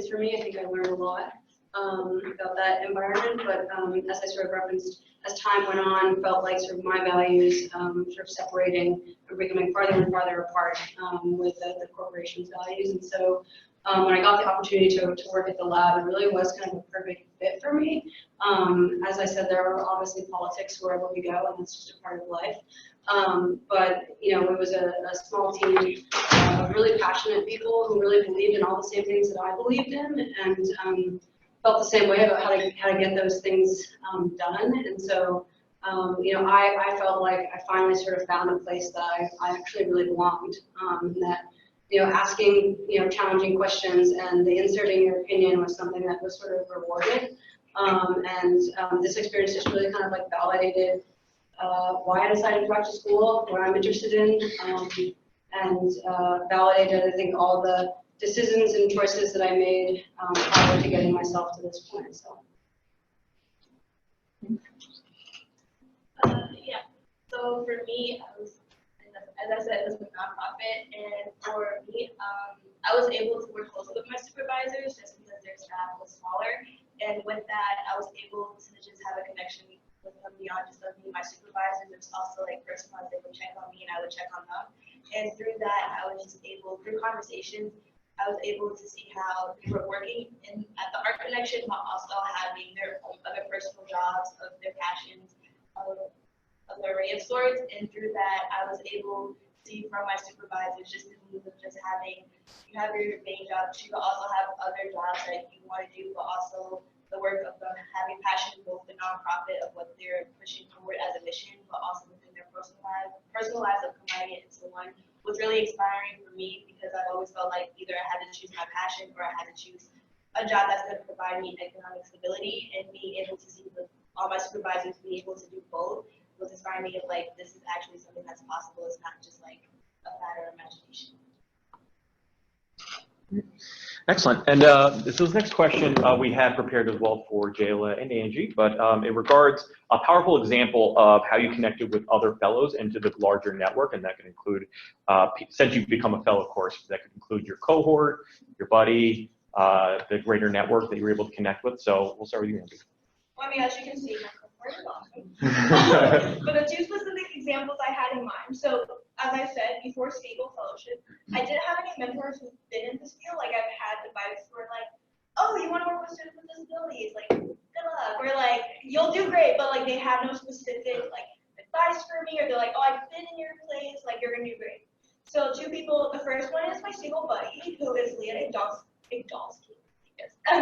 for me. I think I learned a lot about that environment, but as I sort of referenced, as time went on, felt like sort of my values sort of separating or becoming farther and farther apart with the corporation's values. And so when I got the opportunity to work at the lab, it really was kind of a perfect fit for me. As I said, there are obviously politics wherever we go, and that's just a part of life. But you know, it was a small team of really passionate people who really believed in all the same things that I believed in, and felt the same way about how to get those things done. And so, you know, I felt like I finally sort of found a place that I actually really belonged. That, you know, asking, you know, challenging questions and the inserting your opinion was something that was sort of rewarded. This experience just really kind of like validated why I decided to go back to school, what I'm interested in, and validated, I think, all the decisions and choices that I made prior to getting myself to this point. So. Yeah. So for me, as I said, it was a nonprofit, and for me, I was able to work closely with my supervisors just because their staff was smaller, and with that, I was able to just have a connection with them beyond just me and my supervisors. There's also like personal, they would check on me and I would check on them, and through that, I was just able, through conversations, I was able to see how they were working at the Art Connection, while also having their own other personal jobs of their passions, of an array of sorts. And through that, I was able to see from my supervisors just the needs of just having, you have your main job, but you also have other jobs that you want to do, but also the work of them having passion, both the nonprofit of what they're pushing forward as a mission, but also within their personal lives of combining it into one, was really inspiring for me, because I've always felt like either I had to choose my passion or I had to choose a job that's going to provide me economic stability, and being able to see all my supervisors be able to do both was inspiring me of like, this is actually something that's possible. It's not just like a fad or imagination. Excellent. And so this next question we had prepared as well for Jayla and Angie, but it regards a powerful example of how you connected with other fellows into the larger network, and that could include, since you've become a fellow, of course, that could include your cohort, your buddy, the greater network that you were able to connect with. So we'll start with you, Angie. Well, I mean, as you can see, my cohort is awesome. But the two specific examples I had in mind. So, as I said, before Segal Fellowship, I didn't have any mentors who've been in this field. Like, I've had advice who are like, oh, you want to work with students with disabilities? Like, good luck. Or like, you'll do great, but like, they have no specific like advice for me, or they're like, oh, I've been in your place, like, you're gonna do great. So, two people. The first one is my Segal buddy, who is Leah Igdalski.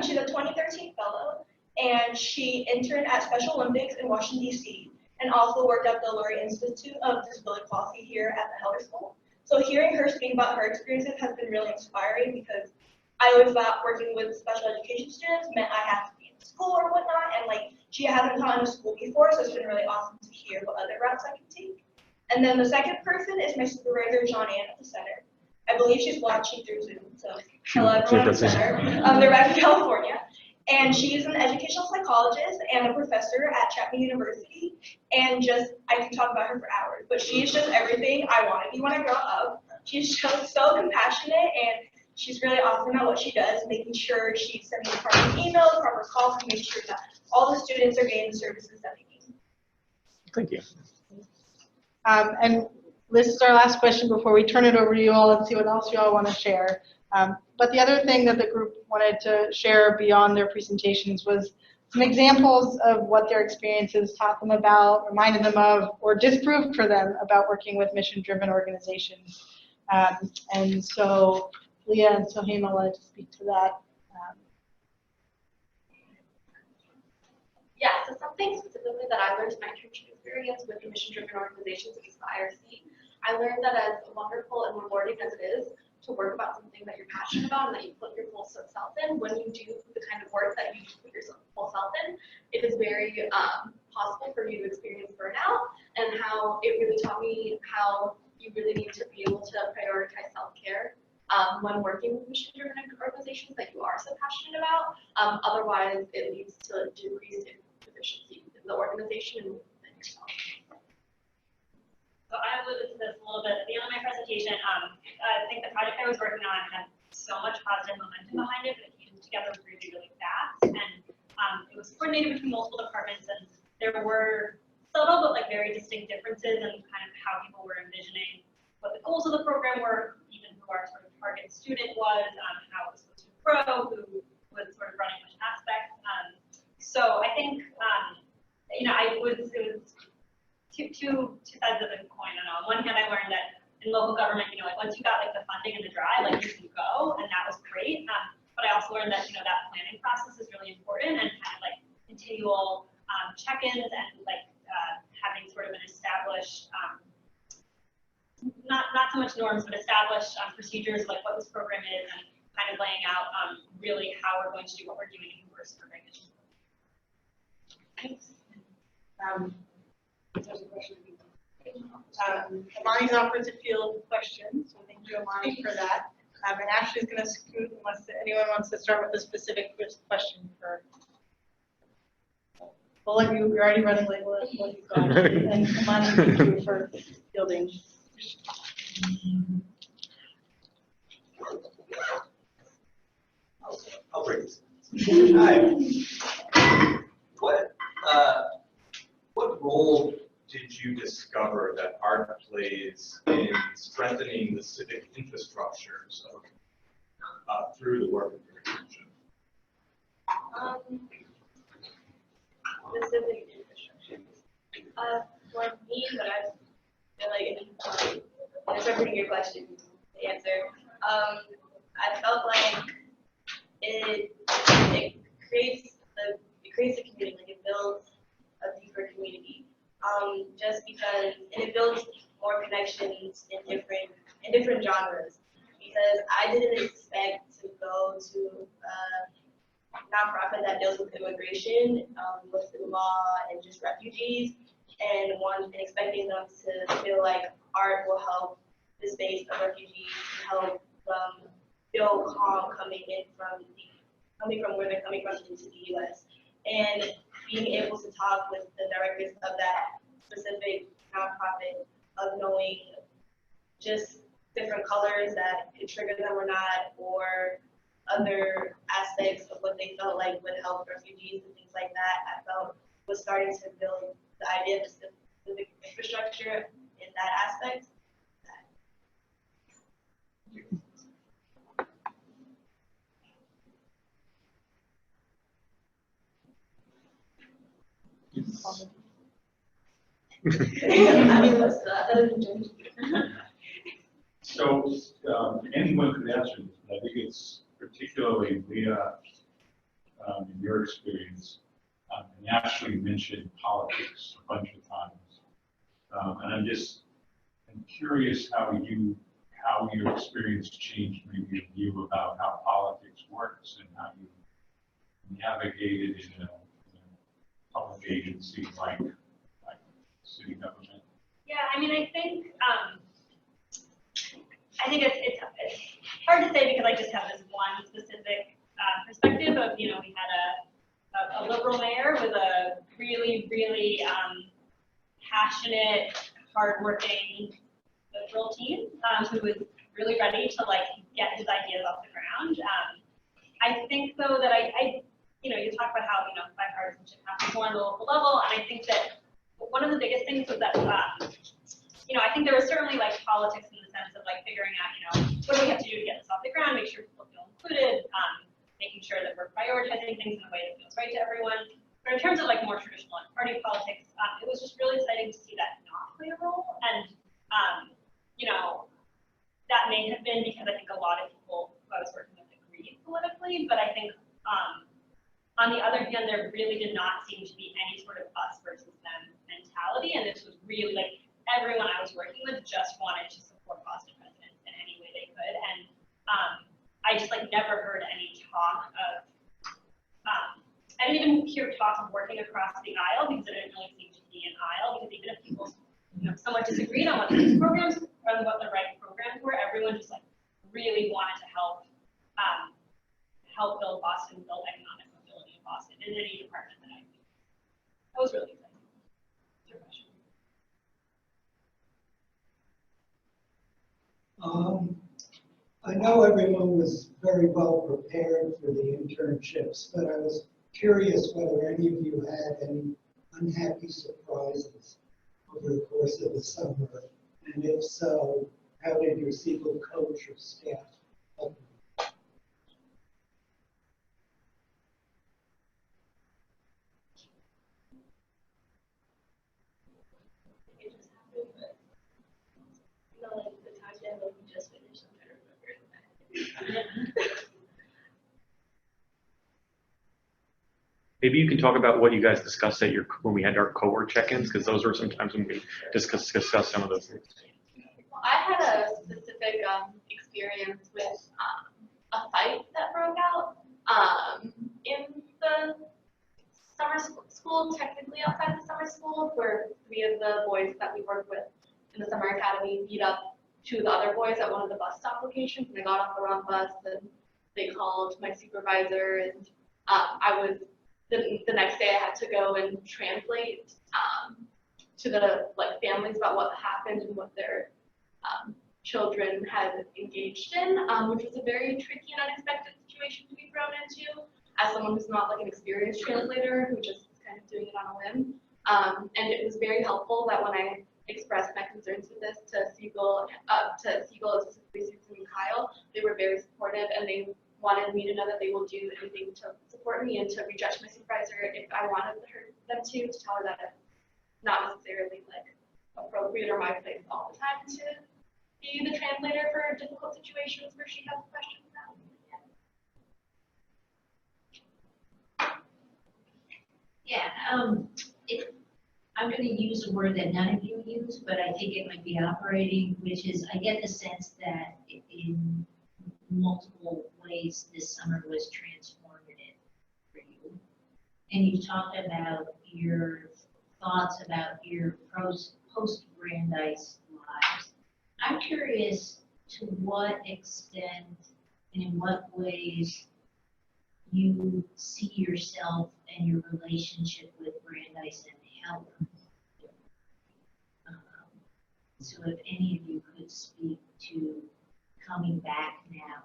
She's a 2013 fellow, and she interned at Special Olympics in Washington, D.C., and also worked at the Lurie Institute of Disability Policy here at the Heller School. So hearing her speak about her experiences has been really inspiring, because I always thought working with special education students meant I have to be in school or whatnot, and like, she hasn't taught in a school before, so it's been really awesome to hear what other routes I can take. And then the second person is my supervisor, John Ann at the center. I believe she's watching through Zoom, so hello everyone at the center. They're back in California. And she's an educational psychologist and a professor at Chapman University. And I can talk about her for hours, but she's just everything I want to be when I grow up. She's just so compassionate, and she's really awesome at what she does, making sure she's sending proper emails, proper calls, to make sure that all the students are getting the services that they need. Thank you. And this is our last question before we turn it over to you all and see what else you all want to share. But the other thing that the group wanted to share beyond their presentations was some examples of what their experiences taught them about, reminded them of, or disproved for them about working with mission-driven organizations. And so Leah and Sohaima wanted to speak to that. Yeah, so something specifically that I learned in my internship experience with the mission-driven organizations like IRC, I learned that as wonderful and rewarding as it is to work about something that you're passionate about and that you put your full self in, when you do the kind of work that you put your full self in, it is very possible for you to experience burnout, and how it really taught me how you really need to be able to prioritize self-care when working with mission-driven organizations that you are so passionate about. Otherwise, it leads to decreased efficiency in the organization and within yourself. So I alluded to this a little bit at the end of my presentation. I think the project I was working on had so much positive momentum behind it, but it needed to together really, really fast. And it was coordinated between multiple departments, and there were subtle but like very distinct differences in kind of how people were envisioning what the goals of the program were, even who our sort of target student was, how it was supposed to grow, who was sort of running which aspects. So I think, you know, it was two sides of the coin. On one hand, I learned that in local government, you know, like once you got like the funding and the drive, like you can go, and that was great. But I also learned that, you know, that planning process is really important, and kind of like continual check-ins and like having sort of an established, not so much norms, but established procedures like what this program is, and kind of laying out really how we're going to do what we're doing and who we're serving. Thanks. Amani's offered to field questions, so thank you, Amani, for that. And Ashley's going to scoot unless anyone wants to start with a specific question for. We'll let you, you're already running late, we'll let you go. And Amani, thank you for fielding. I'll break this. Hi. What role did you discover that art plays in strengthening the civic infrastructures through the work of your internship? The civic infrastructure. For me, what I feel like, interpreting your question, the answer, I felt like it creates a community, like it builds a deeper community. Just because, and it builds more connections in different genres. Because I didn't expect to go to a nonprofit that deals with immigration, Muslim law, and just refugees, and expecting them to feel like art will help the space of refugees, help them feel calm coming from where they're coming from into the U.S. And being able to talk with the directors of that specific nonprofit, of knowing just different colors that could trigger them or not, or other aspects of what they felt like would help refugees and things like that, I felt was starting to build the idea of the civic infrastructure in that aspect. So anyone could answer this, but I think it's particularly Leah, in your experience, and Ashley mentioned politics a bunch of times, and I'm curious how your experience changed maybe your view about how politics works and how you navigated in a public agency like city government. Yeah, I mean, I think it's hard to say because I just have this one specific perspective of, you know, we had a liberal mayor with a really, really passionate, hardworking liberal team who was really ready to like get his ideas off the ground. I think though that you know, you talk about how, you know, bipartisanship happens more on the local level, and I think that one of the biggest things was that, you know, I think there was certainly like politics in the sense of like figuring out, you know, what do we have to do to get this off the ground, make sure people feel included, making sure that we're prioritizing things in a way that feels right to everyone. But in terms of like more traditional party politics, it was just really exciting to see that not play a role. And, you know, that may have been because I think a lot of people who I was working with agreed politically, but I think on the other hand, there really did not seem to be any sort of us versus them mentality, and this was really like everyone I was working with just wanted to support Boston residents in any way they could, and I just like never heard any talk of, I didn't even hear talk of working across the aisle because it didn't really seem to be an aisle, because even if people, you know, somewhat disagreed on what these programs or what the right programs were, everyone just like really wanted to help build Boston, build economic mobility in Boston in any department that I do. That was really exciting. Your question. I know everyone was very well prepared for the internships, but I was curious whether any of you had any unhappy surprises over the course of the summer, and if so, how did your Segal coach or staff help you? It just happened, but you know, like the time demo we just finished, I'm trying to remember that. Maybe you can talk about what you guys discussed at your, when we had our cohort check-ins, because those were some times when we discussed some of those things. Well, I had a specific experience with a fight that broke out in the summer school, technically outside the summer school, where 3 of the boys that we worked with in the summer academy beat up 2 of the other boys at one of the bus stop locations, and they got off the wrong bus, and they called my supervisor, and I was, the next day I had to go and translate to the families about what happened and what their children had engaged in, which was a very tricky and unexpected situation to be thrown into as someone who's not an experienced translator who just is kind of doing it on a whim. And it was very helpful that when I expressed my concerns with this to Segal, specifically Susan and Kyle, they were very supportive, and they wanted me to know that they will do anything to support me and to reach out to my supervisor if I wanted them to tell her that it's not necessarily appropriate or my place all the time to be the translator for difficult situations where she has questions about. Yeah, I'm going to use a word that none of you use, but I think it might be operating, which is I get the sense that in multiple ways this summer was transformative for you. And you talked about your thoughts about your post-Brandeis lives. I'm curious to what extent and in what ways you see yourself and your relationship with Brandeis and Heller. So if any of you could speak to coming back now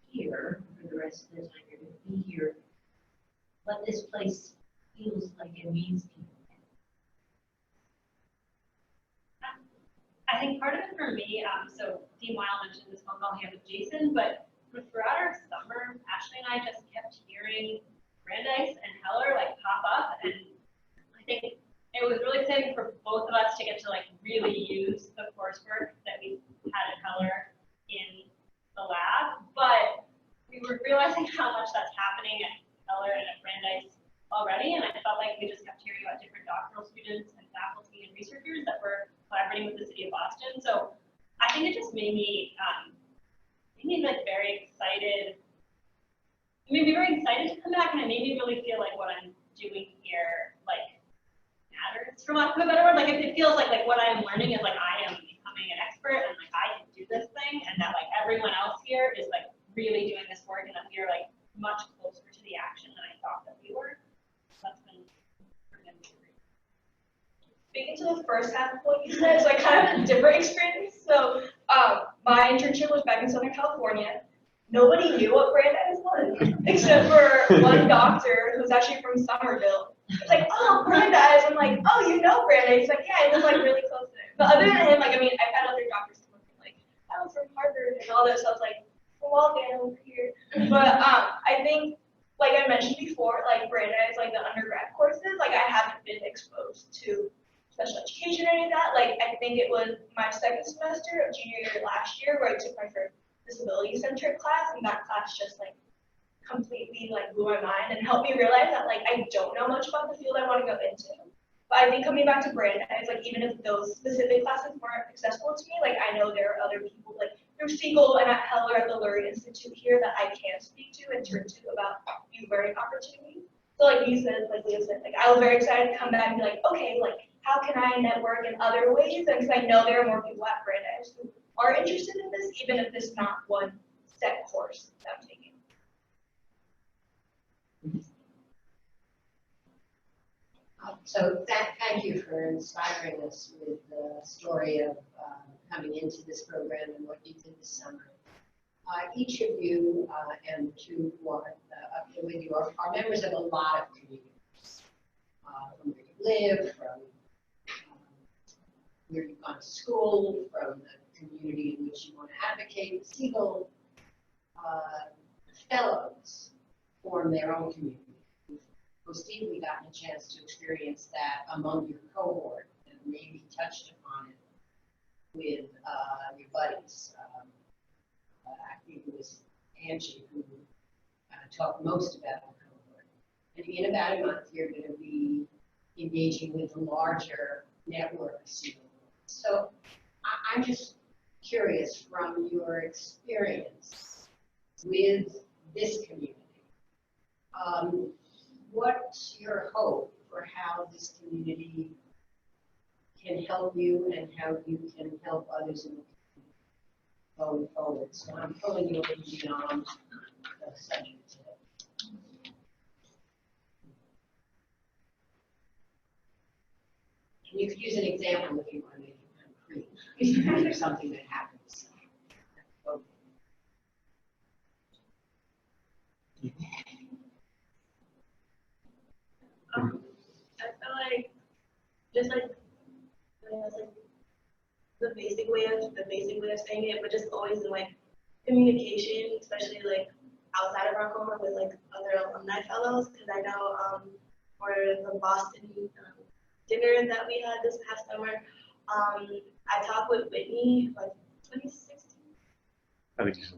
here for the rest of the time you're going to be here, what this place feels like it means to you. I think part of it for me, so Dean Weil mentioned this phone call he had with Jason, but throughout our summer, Ashley and I just kept hearing Brandeis and Heller pop up, and I think it was really exciting for both of us to get to really use the coursework that we had at Heller in the lab, but we were realizing how much that's happening at Heller and at Brandeis already, and I felt like we just kept hearing about different doctoral students and faculty and researchers that were collaborating with the city of Boston. So I think it just made me very excited. It made me very excited to come back, and it made me really feel like what I'm doing here matters, for lack of a better word. It feels like what I'm learning is I am becoming an expert, and I can do this thing, and that everyone else here is really doing this work, and that we are much closer to the action than I thought that we were. That's been great. Speaking to the first half of what you said, so I kind of had a different experience. So my internship was back in Southern California. Nobody knew what Brandeis was, except for one doctor who's actually from Somerville. He's like, oh, Brandeis. I'm like, oh, you know Brandeis? He's like, yeah, I live really close to there. But other than him, I've had other doctors come up and I'm from Harvard and all that stuff. Well, Dan, over here. But I think, I mentioned before, Brandeis, the undergrad courses, I haven't been exposed to special education or any of that. I think it was my second semester of junior year last year where I took my first disability-centric class, and that class just completely blew my mind and helped me realize that I don't know much about the field I want to go into. But I think coming back to Brandeis, even if those specific classes weren't accessible to me, I know there are other people through Segal and at Heller at the Lurie Institute here that I can speak to and turn to about new learning opportunities. So you said, Leah said, I was very excited to come back and be okay, how can I network in other ways? And because I know there are more people at Brandeis who are interested in this, even if it's not one set course that I'm taking. So thank you for inspiring us with the story of coming into this program and what you did this summer. Each of you and the two who are up here with you are members of a lot of communities. From where you live, from where you've gone to school, from the community in which you want to advocate. Segal fellows form their own community. Most deeply gotten a chance to experience that among your cohort and maybe touched upon it with your buddies. I think it was Angie who talked most about the cohort. And in about a month, you're going to be engaging with a larger network of Segal. So I'm just curious from your experience with this community. What's your hope for how this community can help you and how you can help others in the community going forward? So I'm pulling you a little beyond the subject today. And you could use an example if you want to make it concrete, or something that happens. I feel like just like the basic way of saying it, but just always in like communication, especially like outside of our cohort with like other alumni fellows, because I know for the Boston dinner that we had this past summer, I talked with Whitney like 2016. I think so.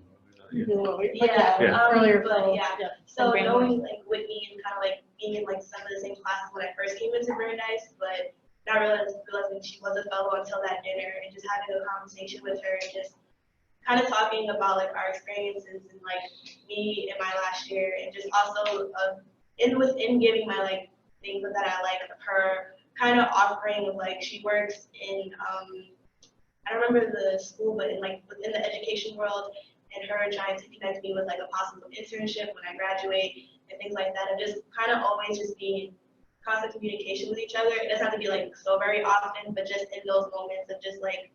Earlier. But yeah. So From knowing like Whitney and kind of like being in like some of the same classes when I first came into Brandeis, but not realizing she was a fellow until that dinner, and just having a conversation with her and just kind of talking about like our experiences and like me in my last year, and just also within giving my like things that I like of her kind of offering of like she works in I don't remember the school, but in like within the education world, and her trying to connect me with like a possible internship when I graduate and things like that, and just kind of always just being in constant communication with each other. It doesn't have to be like so very often, but just in those moments of just like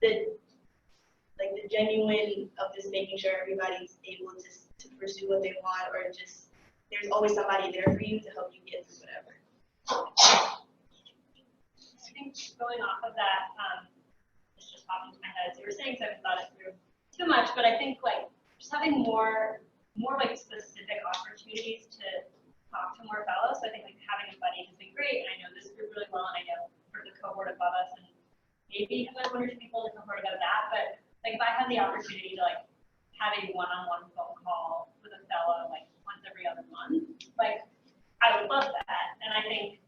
the genuine of just making sure everybody's able to pursue what they want, or just there's always somebody there for you to help you get through whatever. I think going off of that, it's just popped into my head. So you were saying, so I haven't thought it through too much, but I think like just having more like specific opportunities to talk to more fellows. So I think like having a buddy has been great, and I know this group really well, and I know for the cohort above us, and maybe have like one or two people in the cohort above that. But like if I had the opportunity to like have a one-on-one phone call with a fellow like once every other month, like I would love that. And I think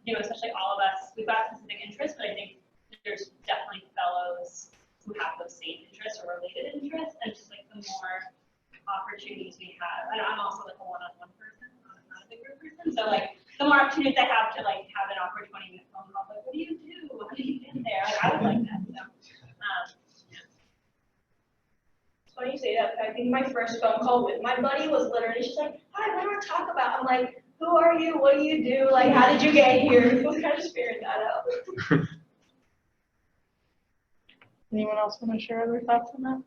especially all of us, we've got specific interests, but I think there's definitely fellows who have those same interests or related interests, and just like the more opportunities we have. And I'm also like a one-on-one person, I'm not a big group person, so like the more opportunities I have to like have an awkward 20-minute phone call, like what do you do? How do you get there? Like I would like that. So It's funny you say that. I think my first phone call with my buddy was literally, she's like, hi, what do you want to talk about? I'm like, who are you? What do you do? Like, how did you get here? It was kind of just figuring that out. Anyone else want to share their thoughts on that?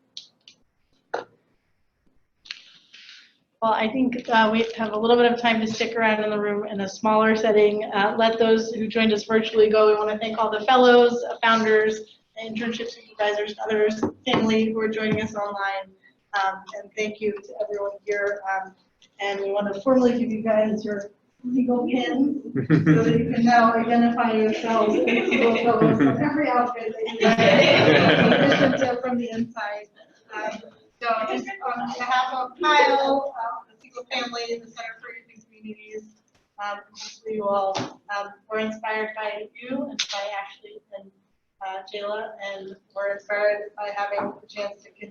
Well, I think we have a little bit of time to stick around in the room in a smaller setting. Let those who joined us virtually go. We want to thank all the fellows, founders, internship supervisors, others, family who are joining us online. And thank you to everyone here. And we want to formally give you guys your legal pins so that you can now identify yourselves as legal fellows from every outfit that you have, in addition to from the inside. So just on behalf of Kyle, the Segal family, the Center for Youth and Communities, hopefully you all were inspired by you and by Ashley and Jayla, and we're inspired by having the chance to continue